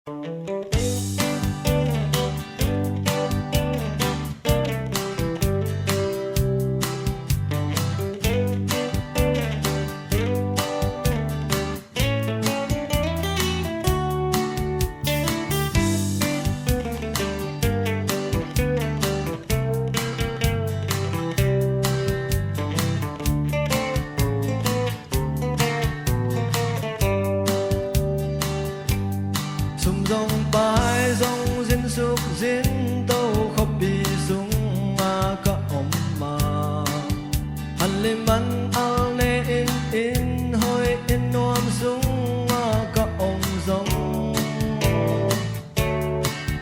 sum dong pai dong zin suk zin tàu khóc bị sung ka om ma han lim man al ne in hoi in nuam sung ka om dong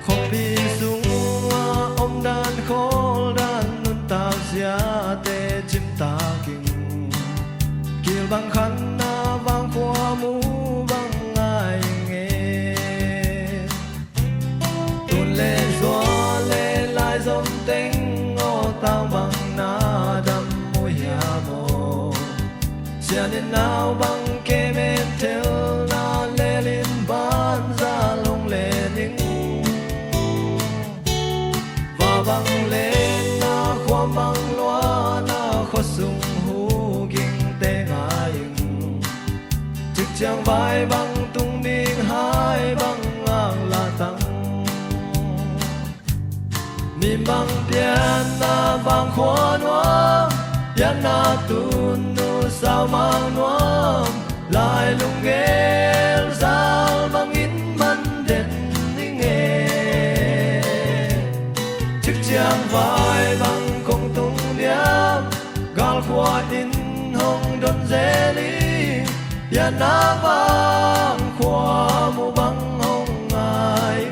khóc bị sung om dan khol dan nun ta zia te chim ta king kil bang khan na vang khoa mu bang ai lê gió lê lai dòng tinh ngô tao bằng na đâm môi hà mồ xia nên nào bằng kê mê theo na lê linh ban ra lông lê nính và bằng lê na khoam bằng loa na khó sung hú kinh tê ngài trực chàng vai bằng tung điên hai bằng ngang là tăng niềm bằng tiền na vang khoa noam tiền na tun nu sao mang noam lại lung nghe sao bằng in man đến nghe chiếc chàng vai bằng công tung niệm gal khoa in hồng đơn dễ đi tiền na vang khoa mu bằng hồng ai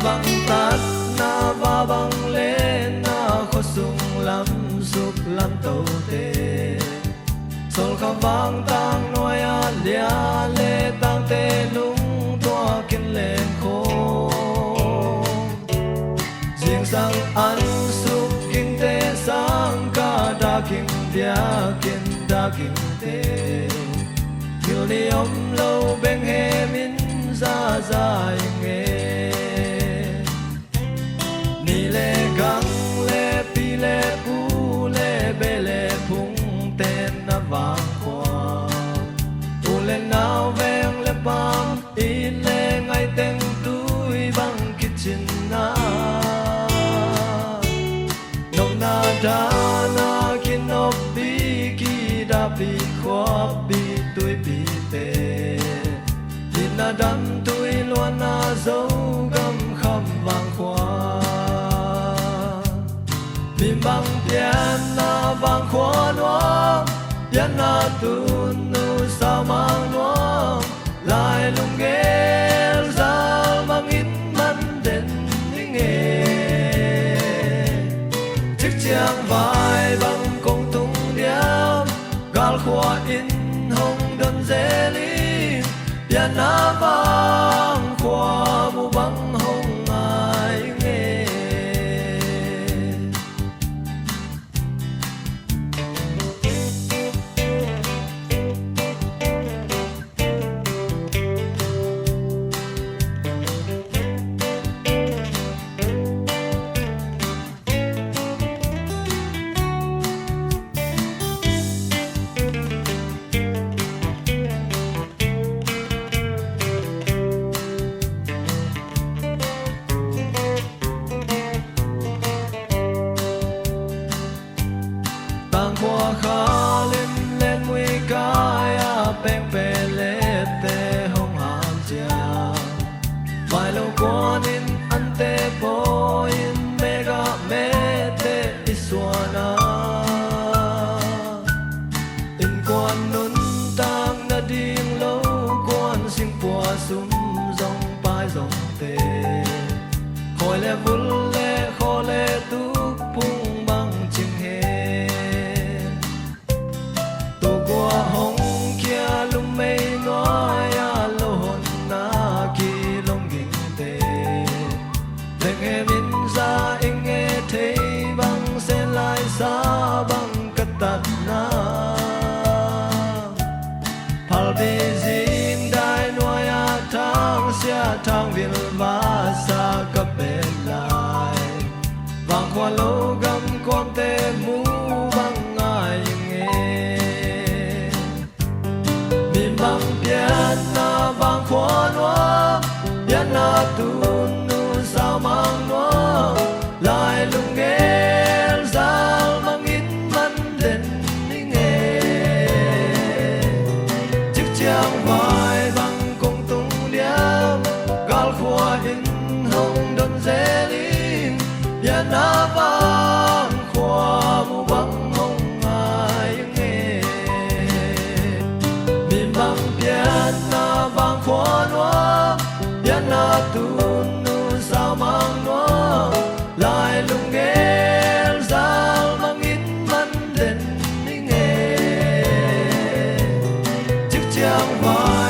bằng tát na va bằng lên na khó sung lắm giúp lắm tàu tê sol kham vang tang noi a lia le tang tê lung toa kin lên khô riêng sang ăn sup kinh tê sang ca đa kinh bia kinh đa kinh tê nhiều li om lâu bên he min ra dài nghe ni lê găng lê pi lê pu lê bê lê phung tên na vang khoa tu lên nào veng lê bang in lê ngay tên túi băng kitchen na nông na đa na kin op bi ki da bi khoa bi túi bi tê in na đam túi loan na dấu gam khăm vang khoa niềm bằng tiền na vang khoa noam tiền na tun nu sao mang noam lại lung nghe sao mang in man đến nghe chiếc chàng vai bằng công tung điệp gal khoa in hồng đơn dễ lý tiền na vang khoa mu bằng hồng ai nghe bị dính đai nuôi tháng xia tháng viên và xa cấp bên lại vàng khoa lô găm con tê mũ vang ai nghe miền băng biển na vàng khoa noa biển na tuôn nu sao mang noa lại lung nghe zal mang in man đến nghe chiếc chiang vai vàng cùng tung điệp gal khoa in hồng đơn dễ linh biển na vàng khoa mu vắng hồng ai nghe miền băng biển na vàng khoa noa biển na tuôn nu sao mang noa lại lung nghe zal mang in man đến nghe chiếc chiang vai